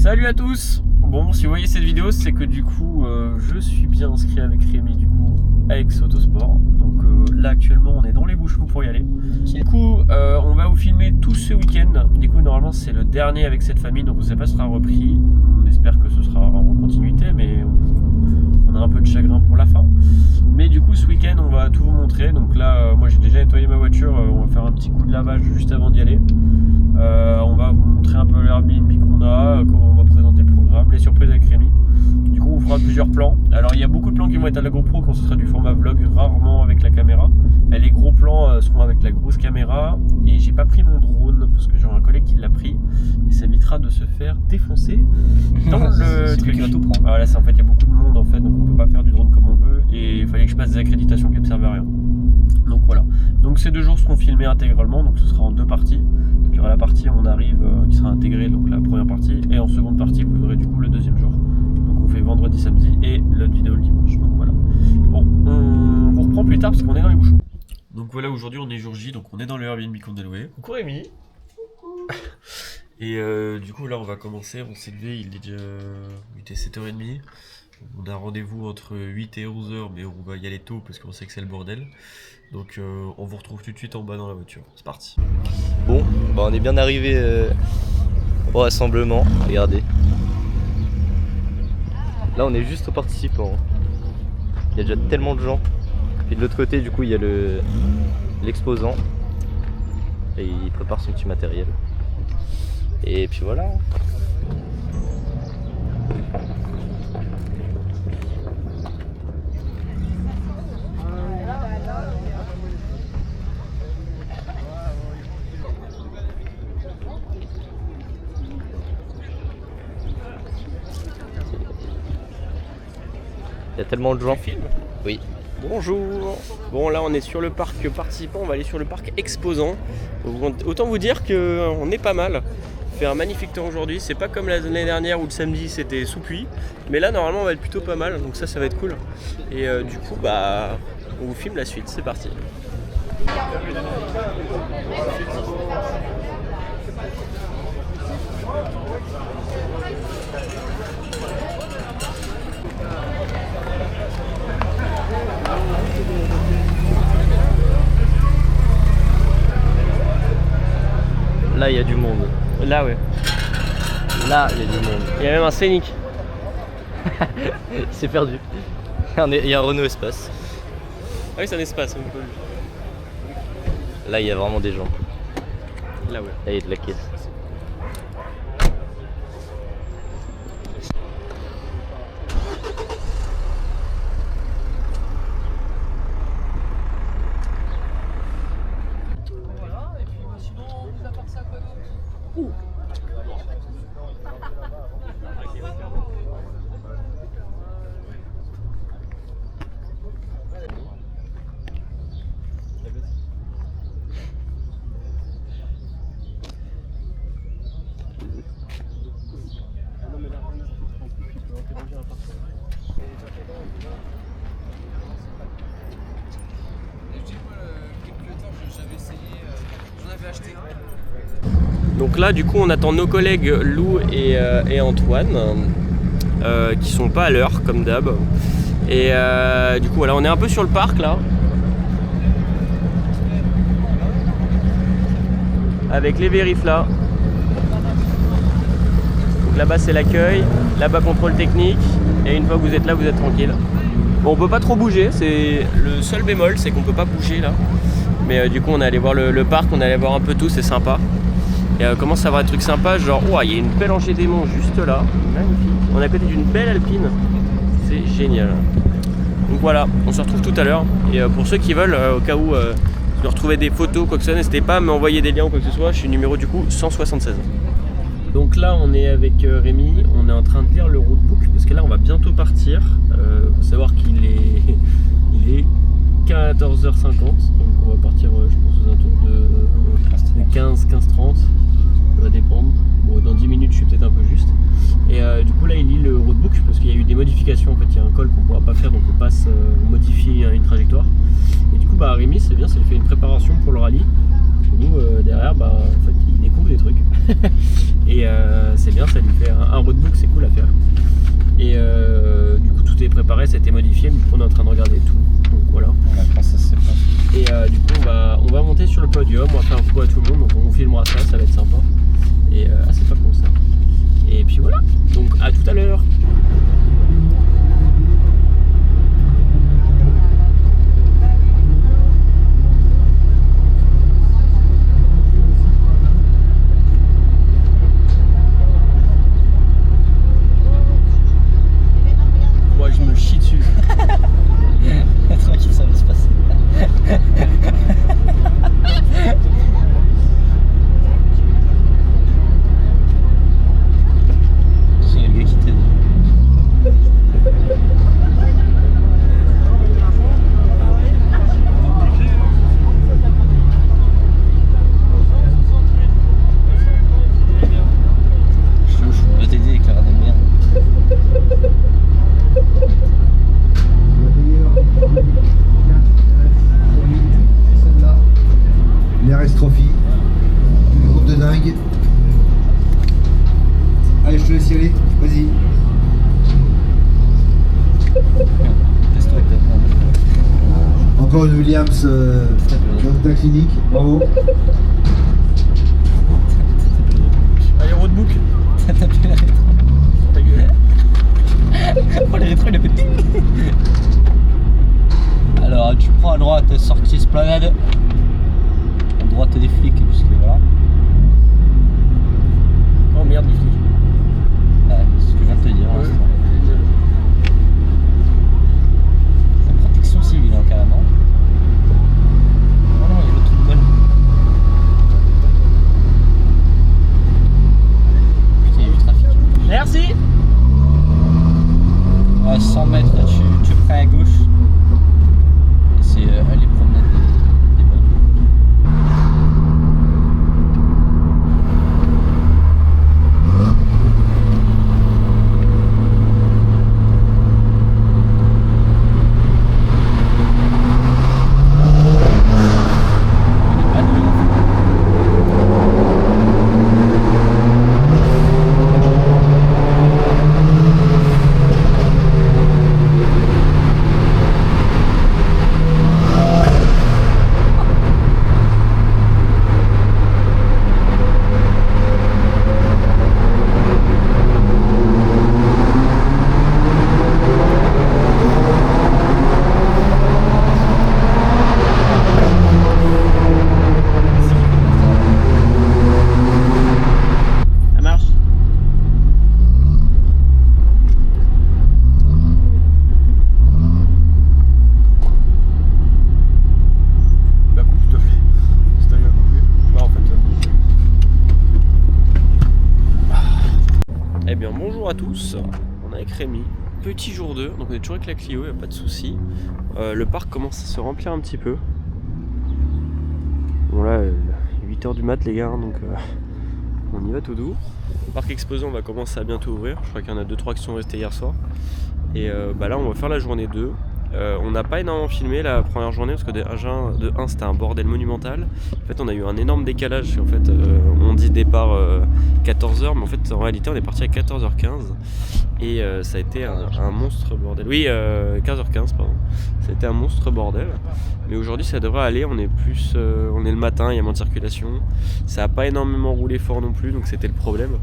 Salut à tous. Bon, si vous voyez cette vidéo, c'est que du coup je suis bien inscrit avec Rémi du coup avec Autosport. Donc là actuellement on est dans les Bouches-Loups pour y aller. Du coup on va vous filmer tout ce week-end. Du coup normalement c'est le dernier avec cette famille, donc on ne sait pas si ce sera repris. On espère que ce sera en continuité, mais on a un peu de chagrin pour la fin. Mais du coup ce week-end on va tout vous montrer. Donc là moi j'ai déjà nettoyé ma voiture, on va faire un petit coup de lavage juste avant d'y aller. On va vous montrer un peu l'Airbnb qu'on a, comment on va présenter le programme, les surprises avec Rémi. Du coup on fera plusieurs plans. Alors il y a beaucoup de plans qui vont être à la GoPro quand ce sera du format vlog, rarement avec la caméra. Et les gros plans seront avec la grosse caméra. Et j'ai pas pris mon drone parce que j'ai un collègue qui l'a pris. Et ça évitera de se faire défoncer dans le truc. Qui va tout prendre. Voilà, en fait il y a beaucoup de monde en fait, donc on peut pas faire du drone comme on veut. Et il fallait que je passe des accréditations qui ne me servent à rien. Donc voilà. Donc ces 2 jours seront filmés intégralement, donc ce sera en 2 parties. Donc il y aura la partie où on arrive qui sera intégrée, donc la première partie, et en seconde partie vous aurez du coup le 2e jour. Donc on fait vendredi, samedi et l'autre vidéo le dimanche. Donc voilà. Bon, on vous reprend plus tard parce qu'on est dans les bouchons. Donc voilà, aujourd'hui on est jour J, donc on est dans le Airbnb qu'on a loué. Coucou Rémi. Et du coup là on va commencer, on s'est levé, il était 7h30. On a rendez-vous entre 8 et 11h, mais on va y aller tôt parce qu'on sait que c'est le bordel. Donc on vous retrouve tout de suite en bas dans la voiture. C'est parti. Bon, bah on est bien arrivé au rassemblement. Regardez. Là on est juste aux participants. Il y a déjà tellement de gens. Et de l'autre côté du coup il y a l'exposant. Et il prépare son petit matériel. Et puis voilà. Il y a tellement de gens. Oui. Bonjour. Bon là on est sur le parc participant, on va aller sur le parc exposant. Autant vous dire qu'on est pas mal. Il fait un magnifique temps aujourd'hui, c'est pas comme l'année dernière où le samedi c'était sous pluie. Mais là normalement on va être plutôt pas mal, donc ça va être cool. Et du coup bah on vous filme la suite, c'est parti. Là il y a du monde. Là ouais. Là il y a du monde. Il y a même un scénic. Il s'est perdu. Il y a un Renault Espace. Ah oui c'est un espace. Là il y a vraiment des gens. Là ouais. Là il y a de la caisse. Donc là du coup on attend nos collègues Lou et Antoine qui sont pas à l'heure comme d'hab. Et du coup voilà on est un peu sur le parc là. Avec les vérifs là. Donc là-bas c'est l'accueil, là-bas contrôle technique. Et une fois que vous êtes là vous êtes tranquille. Bon on peut pas trop bouger, c'est le seul bémol c'est qu'on peut pas bouger là. Mais du coup on est allé voir le parc, on est allé voir un peu tout, c'est sympa. Et commence à avoir des trucs sympas, genre oh, il y a une belle Angers-Démon juste là, magnifique. On est à côté d'une belle alpine, c'est génial. Donc voilà, on se retrouve tout à l'heure. Et pour ceux qui veulent, au cas où de retrouver des photos, quoi que ce soit, n'hésitez pas à m'envoyer des liens ou quoi que ce soit. Je suis numéro du coup 176. Donc là on est avec Rémi, on est en train de lire le roadbook parce que là on va bientôt partir. Faut savoir qu'il est 14h50, donc on va partir je pense aux alentours de 15-30, ça va dépendre. Bon, dans 10 minutes je suis peut-être un peu juste. Et du coup là il lit le roadbook parce qu'il y a eu des modifications, en fait il y a un col qu'on ne pourra pas faire, donc on modifie une trajectoire. Et du coup bah Rémi c'est bien, ça lui fait une préparation pour le rallye. Et nous derrière bah en fait il découvre des trucs. Et c'est bien. bien, ça lui fait un roadbook, c'est cool à faire. Et du coup tout est préparé, ça a été modifié, du coup on est en train de regarder tout. Donc voilà. On apprend ça, c'est pas. Et du coup on va monter sur le podium, on va faire un coucou à tout le monde, donc on vous filmera ça, ça va être sympa. Et c'est pas con ça. Et puis voilà, donc à tout à l'heure. Moi je me chie dessus. Tranquille, ça va se passer. Il y a le gars qui t'aide. Je vais t'aider avec la radin de merde. Les RS Trophy, une groupe de dingue. Allez, je te laisse y aller, vas-y. Teste-toi avec ta femme. Encore une Williams dans ta clinique, bravo. Allez, roadbook. T'as tapé la rétro. Ta gueule. Oh, le rétro il a fait ting. Alors tu prends à droite, sortie esplanade. À droite des flics, puisque voilà. Oh merde, les flics. C'est ce que je viens de te dire. Ouais. L'instant. La protection civile, hein, carrément. Oh non, il y a l'autre truc bonne. Putain, il y a du trafic. Merci. À 100 mètres, là, tu prends à gauche. Et c'est aller promener des bonnes. Ça marche. Bah coupe, tout à fait. Si t'arrives à couper. Bah en fait. Eh bien bonjour à tous. On est avec Rémi. Petit jour 2, donc on est toujours avec la Clio, y a pas de souci. Le parc commence à se remplir un petit peu. Bon là, 8h du mat les gars, donc on y va tout doux. Le parc exposant va commencer à bientôt ouvrir. Je crois qu'il y en a 2-3 qui sont restés hier soir. Et bah là on va faire la journée 2. On n'a pas énormément filmé la première journée parce que de 1 c'était un bordel monumental. En fait on a eu un énorme décalage. En fait on dit départ 14h, mais en fait en réalité on est parti à 14h15 et ça a été un monstre bordel. Oui, 15h15 pardon. Ça a été un monstre bordel. Mais aujourd'hui ça devrait aller. On est le matin, il y a moins de circulation. Ça n'a pas énormément roulé fort non plus, donc c'était le problème.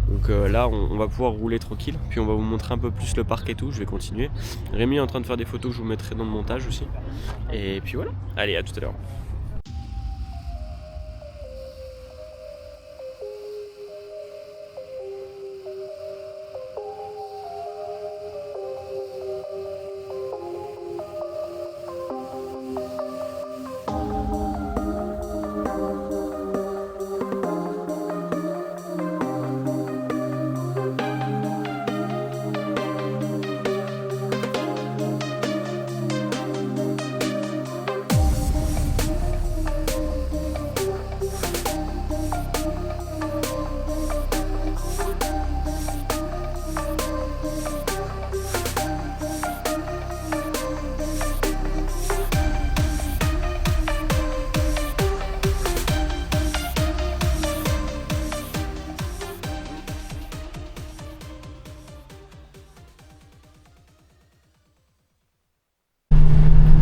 Donc là on va pouvoir rouler tranquille, puis on va vous montrer un peu plus le parc et tout, je vais continuer. Rémi est en train de faire des photos que je vous mettrai dans le montage aussi. Et puis voilà, allez à tout à l'heure.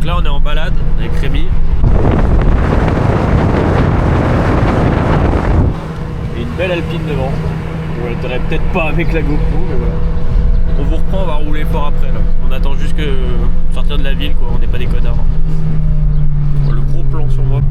Donc là on est en balade avec Rémi. Et une belle alpine devant. On ne dirait peut-être pas avec la GoPro, mais voilà. On vous reprend, on va rouler fort après là. On attend juste que sortir de la ville quoi, on n'est pas des connards. Le gros plan sur moi.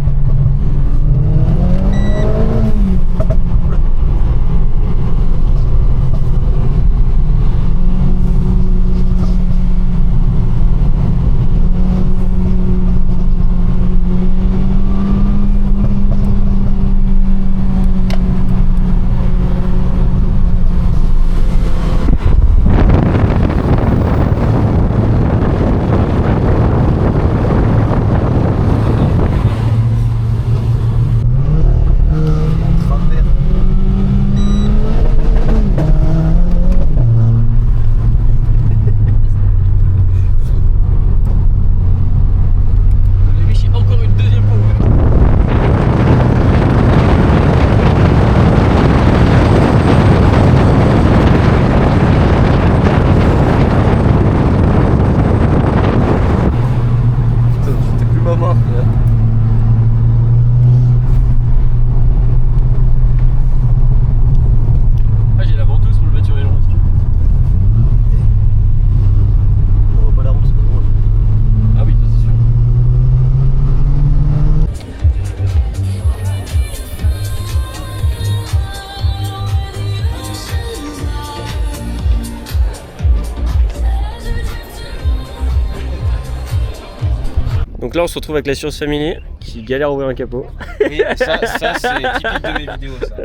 Donc là on se retrouve avec la Science Family qui galère à ouvrir un capot. Oui, ça c'est typique de mes vidéos ça.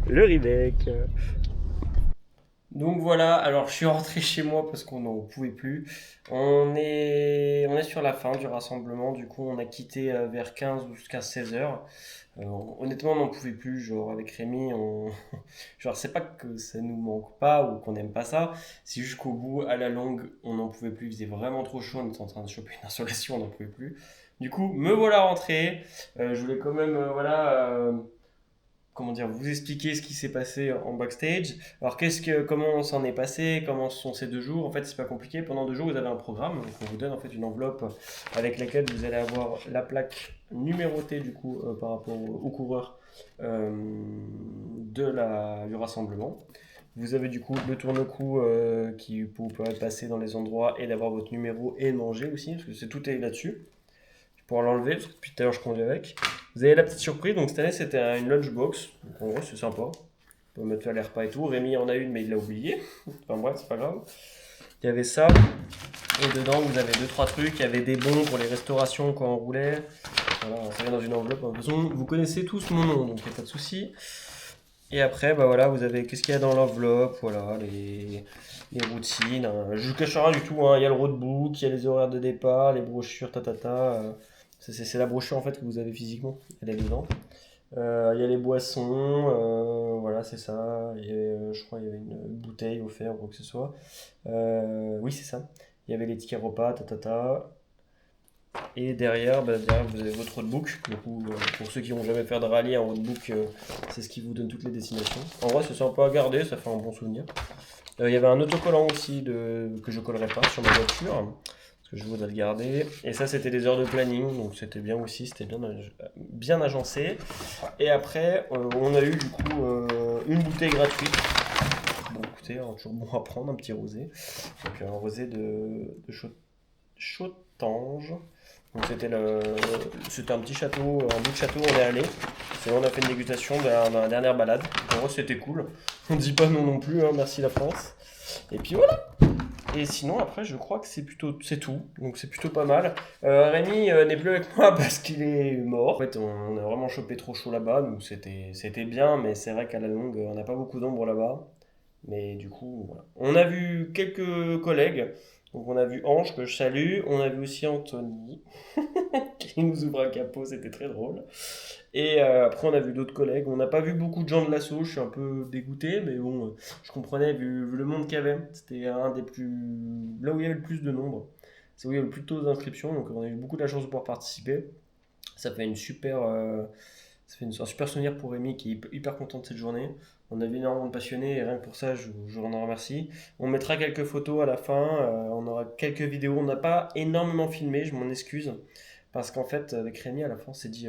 Le remake. Donc voilà, alors je suis rentré chez moi parce qu'on n'en pouvait plus. On est sur la fin du rassemblement, du coup on a quitté vers 15 ou jusqu'à 16 heures. Honnêtement on n'en pouvait plus, genre avec Rémi, genre c'est pas que ça nous manque pas ou qu'on n'aime pas ça, c'est juste qu'au bout, à la longue, on n'en pouvait plus, il faisait vraiment trop chaud, on était en train de choper une insolation, on n'en pouvait plus. Du coup, me voilà rentré, je voulais quand même, comment dire, vous expliquer ce qui s'est passé en backstage. Alors comment on s'en est passé, comment sont ces 2 jours. En fait, c'est pas compliqué. Pendant 2 jours, vous avez un programme. Donc, on vous donne en fait une enveloppe avec laquelle vous allez avoir la plaque numérotée du coup par rapport aux coureurs du rassemblement. Vous avez du coup le tourne-cou qui vous permet de passer dans les endroits et d'avoir votre numéro et de manger aussi, parce que tout est là-dessus. Pour l'enlever, parce que depuis tout à l'heure je conduis avec. Vous avez la petite surprise, donc cette année c'était une lunchbox, donc en gros c'est sympa. On peut mettre faire les repas et tout. Rémi en a une mais il l'a oublié. Enfin bref, c'est pas grave. Il y avait ça, et dedans vous avez 2-3 trucs. Il y avait des bons pour les restaurations quand on roulait. Voilà, ça vient dans une enveloppe. De toute façon, vous connaissez tous mon nom, donc il n'y a pas de souci. Et après, bah voilà, vous avez qu'est-ce qu'il y a dans l'enveloppe, voilà, les routines. Je ne cache rien du tout, hein. Il y a le roadbook, il y a les horaires de départ, les brochures, c'est la brochure en fait que vous avez physiquement, elle est dedans. Il y a les boissons, voilà, c'est ça. Je crois qu'il y avait une bouteille offerte ou quoi que ce soit. Oui, c'est ça. Il y avait les tickets repas, Et derrière, vous avez votre roadbook. Du coup, pour ceux qui n'ont jamais fait de rallye, un roadbook, c'est ce qui vous donne toutes les destinations. En vrai, c'est sympa à garder, ça fait un bon souvenir. Il y avait un autocollant aussi que je collerai pas sur ma voiture, parce que je voudrais le garder. Et ça, c'était des heures de planning, donc c'était bien aussi, c'était bien agencé. Et après, on a eu du coup une bouteille gratuite. Bon, écoutez, toujours bon à prendre, un petit rosé. Donc un rosé de Chautange. Donc c'était un petit château, un bout de château, on est allé. On a fait une dégustation de la dernière balade. En vrai c'était cool. On dit pas non plus, hein, merci la France. Et puis voilà. Et sinon après je crois que c'est tout. Donc c'est plutôt pas mal. Rémi n'est plus avec moi parce qu'il est mort. En fait on a vraiment chopé trop chaud là-bas, donc c'était bien, mais c'est vrai qu'à la longue on n'a pas beaucoup d'ombre là-bas. Mais du coup voilà. On a vu quelques collègues. Donc on a vu Ange que je salue, on a vu aussi Anthony qui nous ouvre un capot, c'était très drôle. Et après on a vu d'autres collègues, on n'a pas vu beaucoup de gens de l'assaut, je suis un peu dégoûté, mais bon, je comprenais vu le monde qu'il y avait. C'était un des plus... là où il y avait le plus de nombre, c'est où il y avait le plus tôt d'inscriptions, donc on a eu beaucoup de la chance de pouvoir participer. Ça fait un super souvenir pour Rémi qui est hyper content de cette journée. On a vu énormément de passionnés et rien que pour ça, je vous en remercie. On mettra quelques photos à la fin, on aura quelques vidéos. On n'a pas énormément filmé, je m'en excuse. Parce qu'en fait, avec Rémi, à la fin, on s'est dit,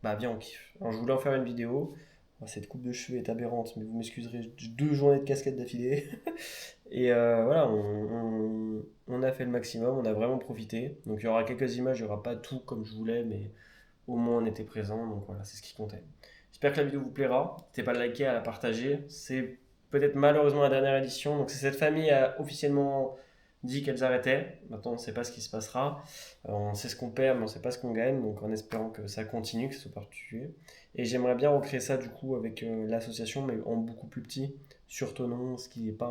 bah viens, on kiffe. Alors je voulais en faire une vidéo. Cette coupe de cheveux est aberrante, mais vous m'excuserez, 2 journées de casquette d'affilée. Et voilà, on a fait le maximum, on a vraiment profité. Donc il y aura quelques images, il n'y aura pas tout comme je voulais, mais au moins on était présent. Donc voilà, c'est ce qui comptait. J'espère que la vidéo vous plaira. N'hésitez pas à la liker, à la partager. C'est peut-être malheureusement la dernière édition. Donc cette famille a officiellement dit qu'elles arrêtaient. Maintenant, on ne sait pas ce qui se passera. On sait ce qu'on perd, mais on ne sait pas ce qu'on gagne. Donc en espérant que ça continue, que ce soit perpétué. Et j'aimerais bien recréer ça du coup avec l'association, mais en beaucoup plus petit, sur Thonon, ce qui n'est pas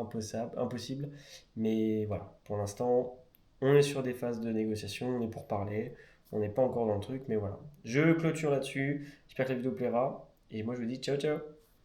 impossible. Mais voilà, pour l'instant, on est sur des phases de négociation, on est pour parler. On n'est pas encore dans le truc, mais voilà. Je clôture là-dessus. J'espère que la vidéo plaira. Et moi, je vous dis ciao, ciao.